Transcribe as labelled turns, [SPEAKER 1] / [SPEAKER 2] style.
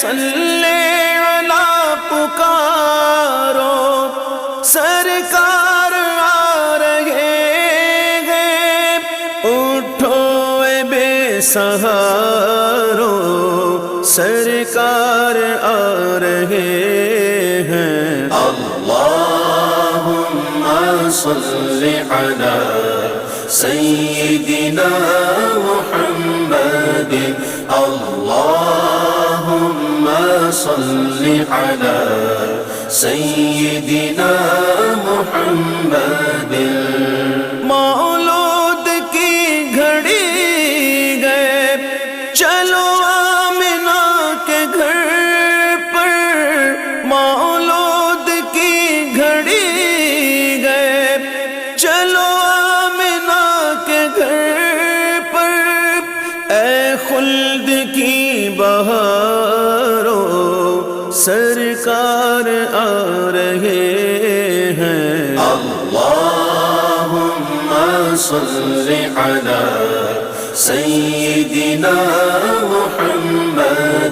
[SPEAKER 1] صلی علی پکارو سرکار آ رہے ہیں، اٹھو اے بے سہارو سرکار آ رہے ہیں۔ اللہم صلی علی سیدنا محمد، اللہم صلی علی سیدنا محمد۔ مولود کی گھڑی گئے چلو آمنہ کے گھر پر، مولود کی گھڑی گئے چلو آمنہ کے گھر پر، اے خلد کی بہارو سرکار آ رہے ہیں۔ اللہم صلی علی سیدنا محمد۔